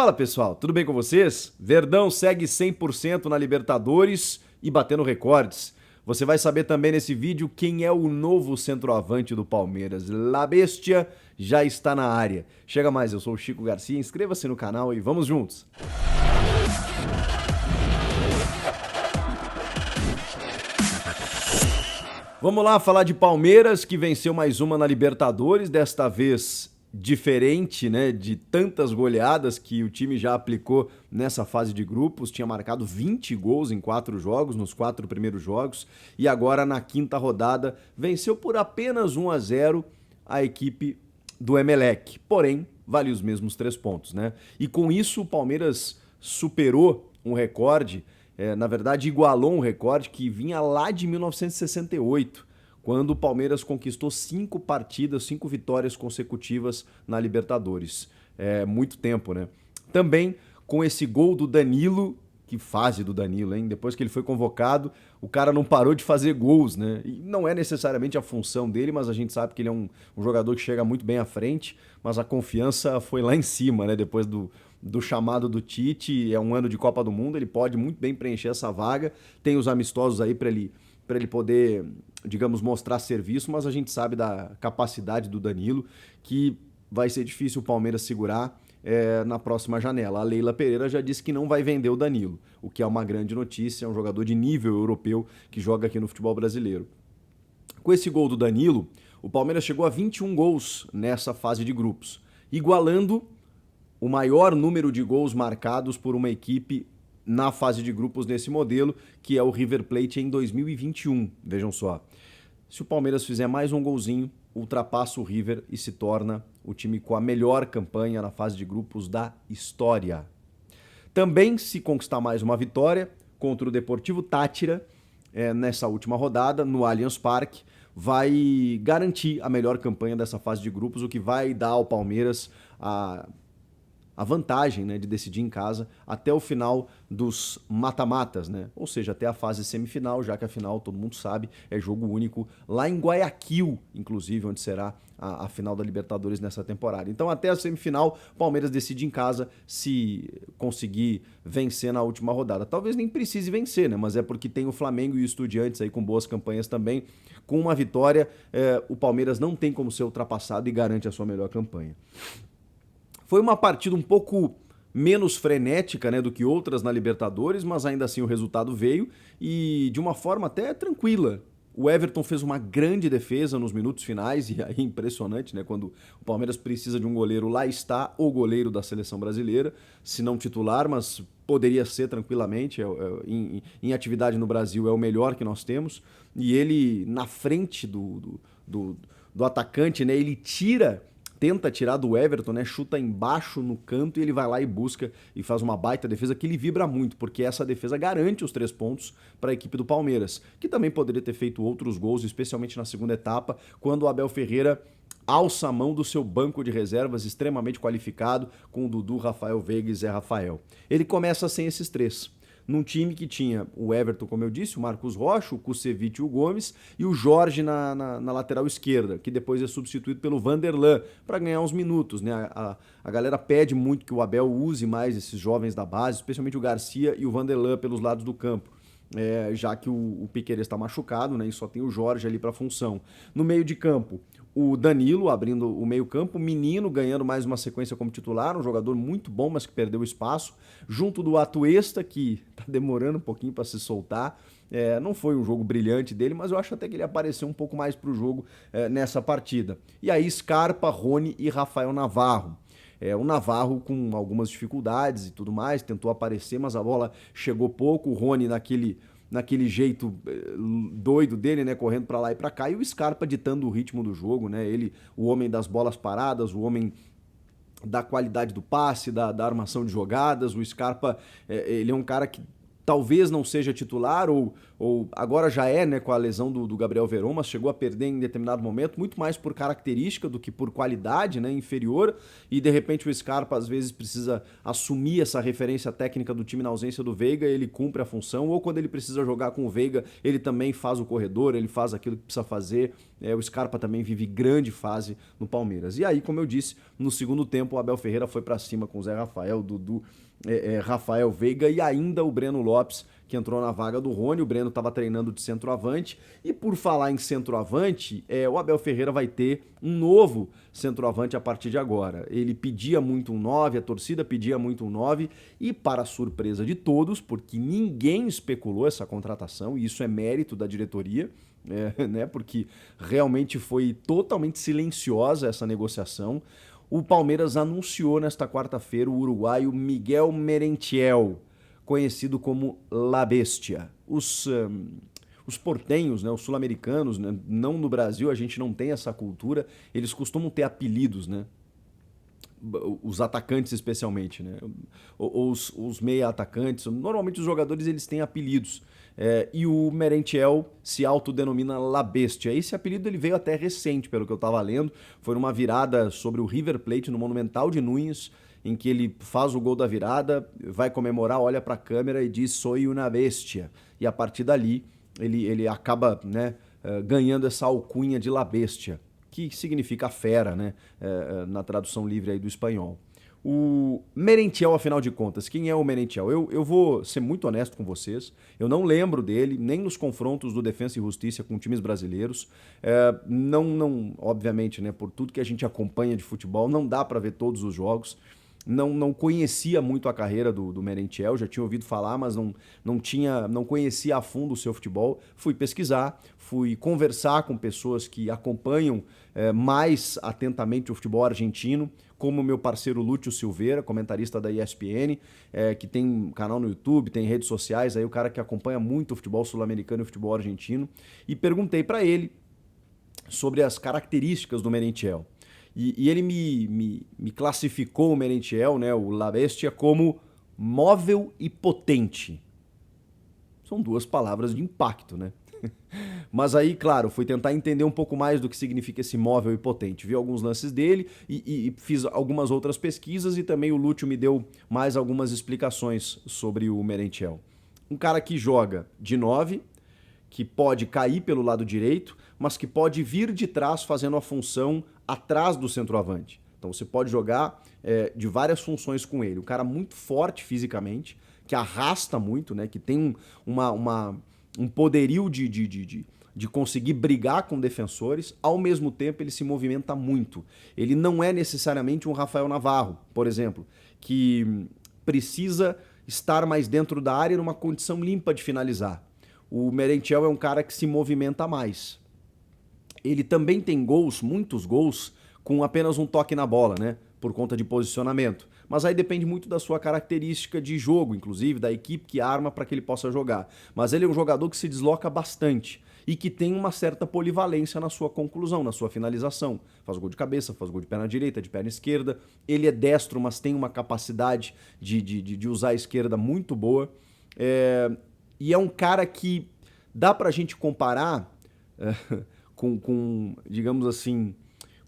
Fala pessoal, tudo bem com vocês? Verdão segue 100% na Libertadores e batendo recordes. Você vai saber também nesse vídeo quem é o novo centroavante do Palmeiras. La Bestia já está na área. Chega mais, eu sou o Chico Garcia, inscreva-se no canal e vamos juntos! Vamos lá falar de Palmeiras, que venceu mais uma na Libertadores, desta vez diferente, né, de tantas goleadas que o time já aplicou nessa fase de grupos. Tinha marcado 20 gols em 4 jogos, nos 4 primeiros jogos, e agora na quinta rodada venceu por apenas 1-0 a equipe do Emelec. Porém, vale os mesmos 3 pontos, né? E com isso o Palmeiras superou um recorde, na verdade igualou um recorde que vinha lá de 1968, quando o Palmeiras conquistou 5 partidas, 5 vitórias consecutivas na Libertadores. É muito tempo, né? Também com esse gol do Danilo, que fase do Danilo, hein? Depois que ele foi convocado, o cara não parou de fazer gols, né? E não é necessariamente a função dele, mas a gente sabe que ele é um jogador que chega muito bem à frente, mas a confiança foi lá em cima, né? Depois do chamado do Tite, é um ano de Copa do Mundo, ele pode muito bem preencher essa vaga, tem os amistosos aí para ele poder, digamos, mostrar serviço, mas a gente sabe da capacidade do Danilo, que vai ser difícil o Palmeiras segurar na próxima janela. A Leila Pereira já disse que não vai vender o Danilo, o que é uma grande notícia, é um jogador de nível europeu que joga aqui no futebol brasileiro. Com esse gol do Danilo, o Palmeiras chegou a 21 gols nessa fase de grupos, igualando o maior número de gols marcados por uma equipe na fase de grupos nesse modelo, que é o River Plate em 2021. Vejam só, se o Palmeiras fizer mais um golzinho, ultrapassa o River e se torna o time com a melhor campanha na fase de grupos da história. Também, se conquistar mais uma vitória contra o Deportivo Táchira, nessa última rodada, no Allianz Parque, vai garantir a melhor campanha dessa fase de grupos, o que vai dar ao Palmeiras a vantagem, né, de decidir em casa até o final dos mata-matas, né? Ou seja, até a fase semifinal, já que a final, todo mundo sabe, é jogo único lá em Guayaquil, inclusive, onde será a final da Libertadores nessa temporada. Então, até a semifinal, o Palmeiras decide em casa se conseguir vencer na última rodada. Talvez nem precise vencer, né? Mas é porque tem o Flamengo e o Estudiantes aí com boas campanhas também. Com uma vitória, o Palmeiras não tem como ser ultrapassado e garante a sua melhor campanha. Foi uma partida um pouco menos frenética, né, do que outras na Libertadores, mas ainda assim o resultado veio e de uma forma até tranquila. O Everton fez uma grande defesa nos minutos finais e aí é impressionante, né, quando o Palmeiras precisa de um goleiro, lá está o goleiro da seleção brasileira, se não titular, mas poderia ser tranquilamente, em atividade no Brasil é o melhor que nós temos, e ele na frente do atacante, né, ele tenta tirar do Everton, né? Chuta embaixo no canto e ele vai lá e busca e faz uma baita defesa que ele vibra muito, porque essa defesa garante os 3 pontos para a equipe do Palmeiras, que também poderia ter feito outros gols, especialmente na segunda etapa, quando o Abel Ferreira alça a mão do seu banco de reservas extremamente qualificado, com o Dudu, Rafael Veiga e Zé Rafael. Ele começa sem esses 3. Num time que tinha o Everton, como eu disse, o Marcos Rocha, o Kusevich e o Gomes, e o Jorge na lateral esquerda, que depois é substituído pelo Vanderlan, para ganhar uns minutos, né? A galera pede muito que o Abel use mais esses jovens da base, especialmente o Garcia e o Vanderlan pelos lados do campo. Já que o Piquerez está machucado, né, e só tem o Jorge ali para a função. No meio de campo, o Danilo abrindo o meio-campo, o Menino ganhando mais uma sequência como titular, um jogador muito bom, mas que perdeu espaço, junto do Atuesta, que tá demorando um pouquinho para se soltar. Não foi um jogo brilhante dele, mas eu acho até que ele apareceu um pouco mais pro jogo nessa partida. E aí Scarpa, Rony e Rafael Navarro. O Navarro com algumas dificuldades e tudo mais, tentou aparecer, mas a bola chegou pouco, o Rony naquele jeito doido dele, né, correndo para lá e para cá, e o Scarpa ditando o ritmo do jogo, né, ele, o homem das bolas paradas, o homem da qualidade do passe, da armação de jogadas. O Scarpa, ele é um cara que talvez não seja titular, ou agora já é, né, com a lesão do Gabriel Veron, mas chegou a perder em determinado momento, muito mais por característica do que por qualidade, né, inferior, e de repente o Scarpa às vezes precisa assumir essa referência técnica do time na ausência do Veiga, ele cumpre a função, ou quando ele precisa jogar com o Veiga, ele também faz o corredor, ele faz aquilo que precisa fazer, O Scarpa também vive grande fase no Palmeiras. E aí, como eu disse, no segundo tempo o Abel Ferreira foi para cima com o Zé Rafael, Dudu, Rafael Veiga e ainda o Breno Lopes, que entrou na vaga do Rony. O Breno estava treinando de centroavante. E por falar em centroavante, o Abel Ferreira vai ter um novo centroavante a partir de agora. Ele pedia muito um 9, a torcida pedia muito um 9, e para surpresa de todos, porque ninguém especulou essa contratação, e isso é mérito da diretoria, né? Porque realmente foi totalmente silenciosa essa negociação. O Palmeiras anunciou nesta quarta-feira o uruguaio Miguel Merentiel, conhecido como La Bestia. Os portenhos, né, os sul-americanos, né, não no Brasil, a gente não tem essa cultura, eles costumam ter apelidos, né? Os atacantes especialmente, né? Os meia-atacantes, normalmente os jogadores eles têm apelidos. E o Merentiel se autodenomina La Bestia. Esse apelido ele veio até recente, pelo que eu estava lendo. Foi numa virada sobre o River Plate no Monumental de Núñez, em que ele faz o gol da virada, vai comemorar, olha para a câmera e diz "Soy una bestia". E a partir dali ele acaba, né, ganhando essa alcunha de La Bestia, que significa fera, né, na tradução livre aí do espanhol. O Merentiel, afinal de contas, quem é o Merentiel? Eu vou ser muito honesto com vocês, eu não lembro dele, nem nos confrontos do Defensa e Justiça com times brasileiros. Não, obviamente, né, por tudo que a gente acompanha de futebol, não dá para ver todos os jogos. Não conhecia muito a carreira do Merentiel, já tinha ouvido falar, mas não conhecia a fundo o seu futebol. Fui pesquisar, fui conversar com pessoas que acompanham mais atentamente o futebol argentino, como o meu parceiro Lúcio Silveira, comentarista da ESPN, que tem um canal no YouTube, tem redes sociais, aí o cara que acompanha muito o futebol sul-americano e o futebol argentino, e perguntei para ele sobre as características do Merentiel. E ele me classificou o Merentiel, né, o La Bestia, como móvel e potente. São duas palavras de impacto, né? Mas aí, claro, fui tentar entender um pouco mais do que significa esse móvel e potente. Vi alguns lances dele e fiz algumas outras pesquisas, e também o Lúcio me deu mais algumas explicações sobre o Merentiel. Um cara que joga de 9, que pode cair pelo lado direito, mas que pode vir de trás fazendo a função atrás do centroavante. Então você pode jogar de várias funções com ele. Um cara muito forte fisicamente, que arrasta muito, né? Que tem um poderio de conseguir brigar com defensores. Ao mesmo tempo ele se movimenta muito. Ele não é necessariamente um Rafael Navarro, por exemplo, que precisa estar mais dentro da área numa condição limpa de finalizar. O Merentiel é um cara que se movimenta mais. Ele também tem gols, muitos gols, com apenas um toque na bola, né? Por conta de posicionamento. Mas aí depende muito da sua característica de jogo, inclusive da equipe que arma para que ele possa jogar. Mas ele é um jogador que se desloca bastante e que tem uma certa polivalência na sua conclusão, na sua finalização. Faz gol de cabeça, faz gol de perna direita, de perna esquerda. Ele é destro, mas tem uma capacidade de usar a esquerda muito boa. E é um cara que dá pra gente comparar com, digamos assim,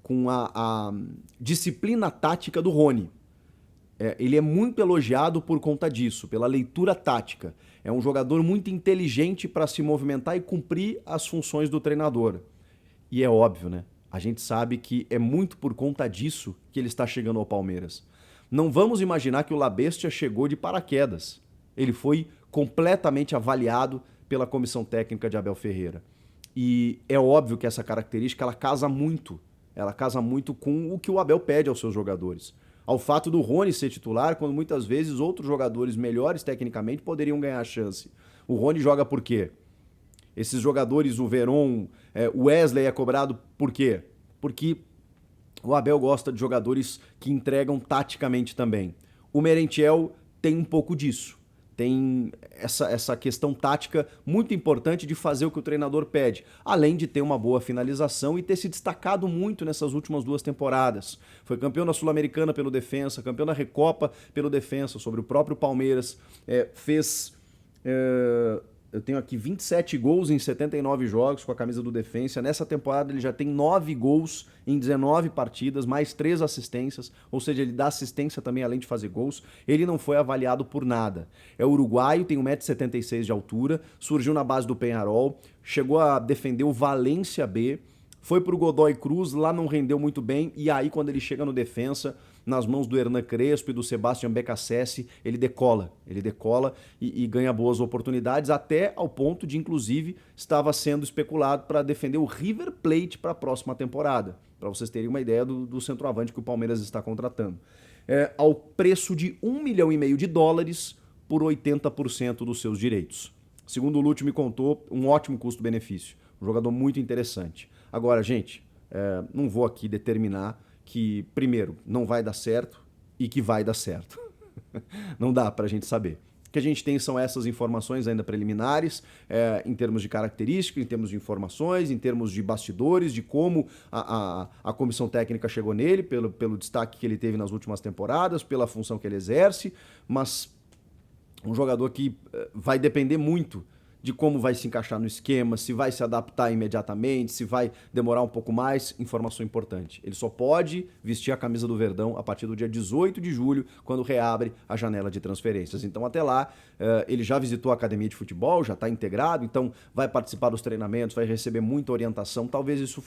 com a disciplina tática do Rony. Ele é muito elogiado por conta disso, pela leitura tática. É um jogador muito inteligente para se movimentar e cumprir as funções do treinador. E é óbvio, né? A gente sabe que é muito por conta disso que ele está chegando ao Palmeiras. Não vamos imaginar que o La Bestia chegou de paraquedas. Ele foi completamente avaliado pela comissão técnica de Abel Ferreira. E é óbvio que essa característica ela casa muito com o que o Abel pede aos seus jogadores. Ao fato do Rony ser titular, quando muitas vezes outros jogadores melhores tecnicamente poderiam ganhar a chance. O Rony joga por quê? Esses jogadores, o Veron, o Wesley é cobrado por quê? Porque o Abel gosta de jogadores que entregam taticamente também. O Merentiel tem um pouco disso. Tem essa questão tática muito importante de fazer o que o treinador pede, além de ter uma boa finalização e ter se destacado muito nessas últimas 2 temporadas. Foi campeão da Sul-Americana pelo Defensa, campeão da Recopa pelo Defensa, sobre o próprio Palmeiras. Eu tenho aqui 27 gols em 79 jogos com a camisa do Defensa. Nessa temporada ele já tem 9 gols em 19 partidas, mais 3 assistências, ou seja, ele dá assistência também além de fazer gols. Ele não foi avaliado por nada. É uruguaio, tem 1,76 m de altura, surgiu na base do Peñarol, chegou a defender o Valência B, Foi pro Godoy Cruz, lá não rendeu muito bem, e aí quando ele chega no defensa, nas mãos do Hernan Crespo e do Sebastião Becassese, ele decola e ganha boas oportunidades, até ao ponto de, inclusive, estava sendo especulado para defender o River Plate para a próxima temporada, para vocês terem uma ideia do centroavante que o Palmeiras está contratando. Ao preço de $1,5 milhão por 80% dos seus direitos. Segundo o Lúcio me contou, um ótimo custo-benefício, um jogador muito interessante. Agora, gente, não vou aqui determinar que, primeiro, não vai dar certo e que vai dar certo. Não dá pra gente saber. O que a gente tem são essas informações ainda preliminares, em termos de características, em termos de informações, em termos de bastidores, de como a comissão técnica chegou nele, pelo destaque que ele teve nas últimas temporadas, pela função que ele exerce, mas um jogador que vai depender muito de como vai se encaixar no esquema, se vai se adaptar imediatamente, se vai demorar um pouco mais. Informação importante: ele só pode vestir a camisa do Verdão a partir do dia 18 de julho, quando reabre a janela de transferências. Então, até lá, ele já visitou a academia de futebol, já está integrado, então vai participar dos treinamentos, vai receber muita orientação. Talvez isso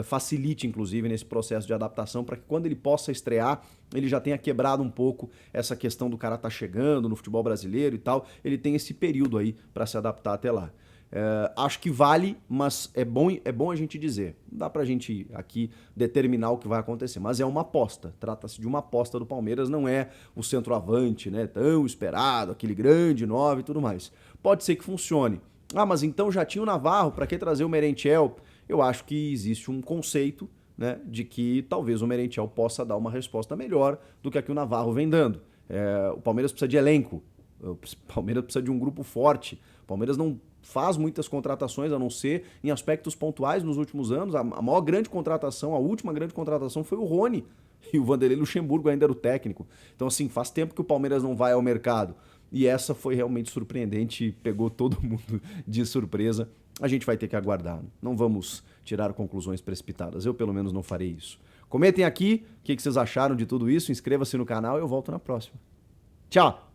facilite, inclusive, nesse processo de adaptação, para que quando ele possa estrear, ele já tenha quebrado um pouco essa questão do cara estar chegando no futebol brasileiro e tal. Ele tem esse período aí para se adaptar até lá. Acho que vale, mas é bom a gente dizer. Não dá pra gente aqui determinar o que vai acontecer, mas é uma aposta. Trata-se de uma aposta do Palmeiras, não é o centroavante, né, tão esperado, aquele grande 9 e tudo mais. Pode ser que funcione. Ah, mas então já tinha o Navarro, para que trazer o Merentiel? Eu acho que existe um conceito, né, de que talvez o Merentiel possa dar uma resposta melhor do que a que o Navarro vem dando. O Palmeiras precisa de elenco, o Palmeiras precisa de um grupo forte. O Palmeiras não faz muitas contratações, a não ser em aspectos pontuais nos últimos anos. A maior grande contratação, a última grande contratação foi o Rony, e o Vanderlei Luxemburgo ainda era o técnico. Então, assim, faz tempo que o Palmeiras não vai ao mercado. E essa foi realmente surpreendente, pegou todo mundo de surpresa. A gente vai ter que aguardar. Não vamos tirar conclusões precipitadas. Eu, pelo menos, não farei isso. Comentem aqui o que vocês acharam de tudo isso. Inscreva-se no canal e eu volto na próxima. Tchau!